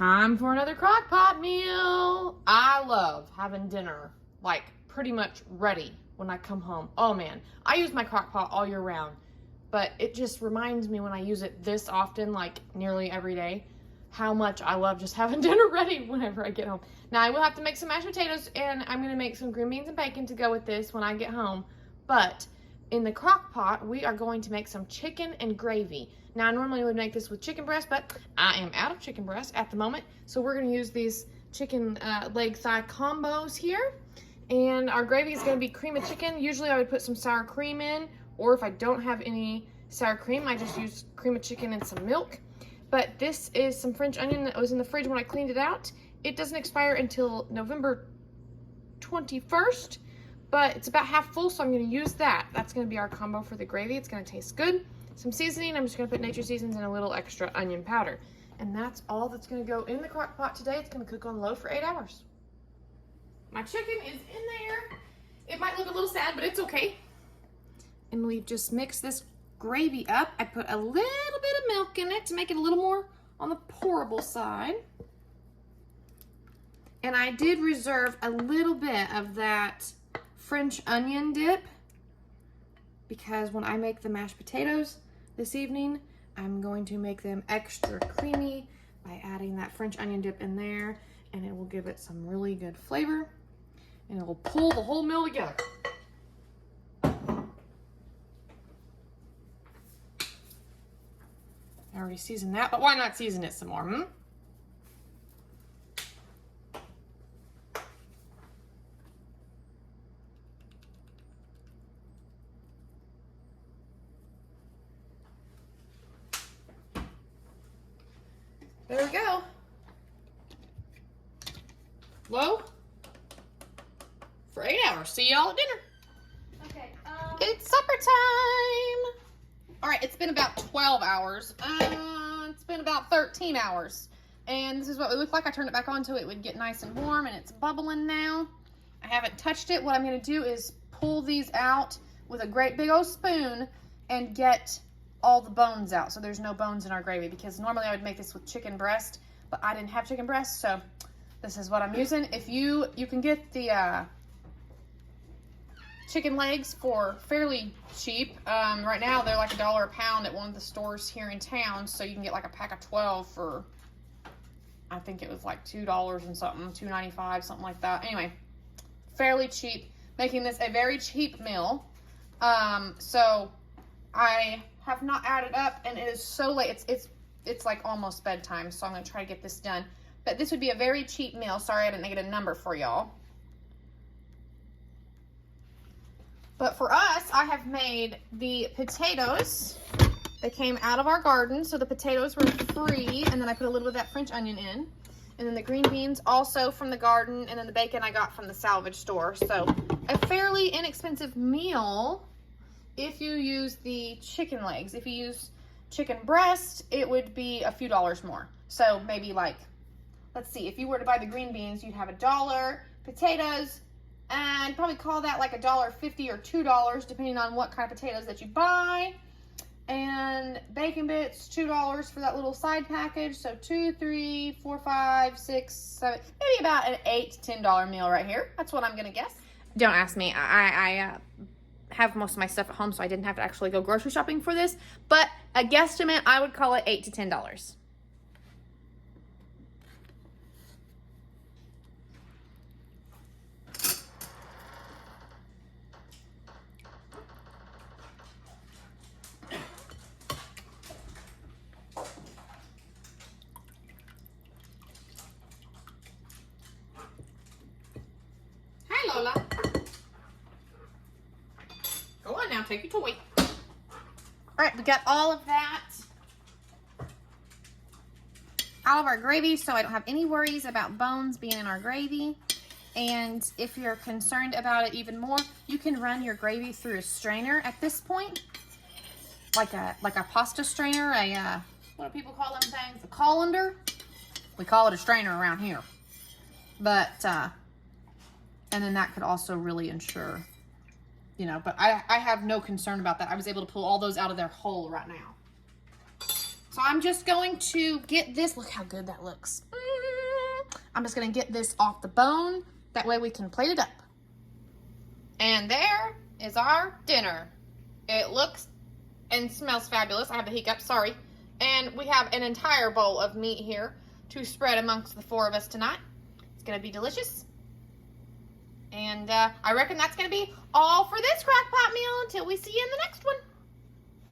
Time for another Crockpot meal. I love having dinner like pretty much ready when I come home. Oh man, I use my Crockpot all year round, but it just reminds me when I use it this often, like nearly every day, how much I love just having dinner ready whenever I get home. Now I will have to make some mashed potatoes, and I'm gonna make some green beans and bacon to go with this when I get home, but in the Crockpot, we are going to make some chicken and gravy. Now, I normally would make this with chicken breast, but I am out of chicken breast at the moment. So we're gonna use these chicken leg thigh combos here. And our gravy is gonna be cream of chicken. Usually I would put some sour cream in, or if I don't have any sour cream, I just use cream of chicken and some milk. But this is some French onion that was in the fridge when I cleaned it out. It doesn't expire until November 21st. But it's about half full, so I'm gonna use that. That's gonna be our combo for the gravy. It's gonna taste good. Some seasoning, I'm just gonna put nature seasons and a little extra onion powder. And that's all that's gonna go in the crock pot today. It's gonna cook on low for 8 hours. My chicken is in there. It might look a little sad, but it's okay. And we've just mixed this gravy up. I put a little bit of milk in it to make it a little more on the pourable side. And I did reserve a little bit of that French onion dip because when I make the mashed potatoes this evening, I'm going to make them extra creamy by adding that French onion dip in there, and it will give it some really good flavor and it will pull the whole meal together. I already seasoned that, but why not season it some more, There we go. Low for 8 hours. See y'all at dinner. Okay. It's supper time. All right, it's been about 12 hours. It's been about 13 hours. And this is what it looked like. I turned it back on so it would get nice and warm, and it's bubbling now. I haven't touched it. What I'm gonna do is pull these out with a great big old spoon and get all the bones out, so there's no bones in our gravy, because normally I would make this with chicken breast, but I didn't have chicken breast, so this is what I'm using. If you can get the chicken legs for fairly cheap. Right now they're like $1 a pound at one of the stores here in town, so you can get like a pack of 12 for, I think it was like $2 and something, $2.95, something like that. Anyway, fairly cheap, making this a very cheap meal. So I have not added up, and it is so late. It's like almost bedtime, so I'm gonna try to get this done. But this would be a very cheap meal. Sorry I didn't get a number for y'all. But for us, I have made the potatoes. They came out of our garden, so the potatoes were free, and then I put a little bit of that French onion in. And then the green beans also from the garden, and then the bacon I got from the salvage store. So a fairly inexpensive meal if you use the chicken legs. If you use chicken breast, it would be a few dollars more. So maybe like, let's see, if you were to buy the green beans, you'd have $1, potatoes, and probably call that like $1.50 or $2, depending on what kind of potatoes that you buy. And bacon bits, $2 for that little side package. So 2, 3, 4, 5, 6, 7, maybe about an $8 to $10 meal right here. That's what I'm gonna guess. Don't ask me. I have most of my stuff at home, so I didn't have to actually go grocery shopping for this, but a guesstimate, I would call it $8 to $10. Hi, Lola. Go on now, take your toy. All right, we got all of that out of our gravy, so I don't have any worries about bones being in our gravy. And if you're concerned about it even more, you can run your gravy through a strainer at this point, like a pasta strainer, what do people call them things? A colander? We call it a strainer around here. But and then that could also really ensure, you know, but I have no concern about that. I was able to pull all those out of their hole right now. So I'm just going to get this. Look how good that looks. I'm just going to get this off the bone. That way we can plate it up. And there is our dinner. It looks and smells fabulous. I have the hiccups, sorry. And we have an entire bowl of meat here to spread amongst the 4 of us tonight. It's going to be delicious. And I reckon that's going to be all for this Crockpot meal until we see you in the next one.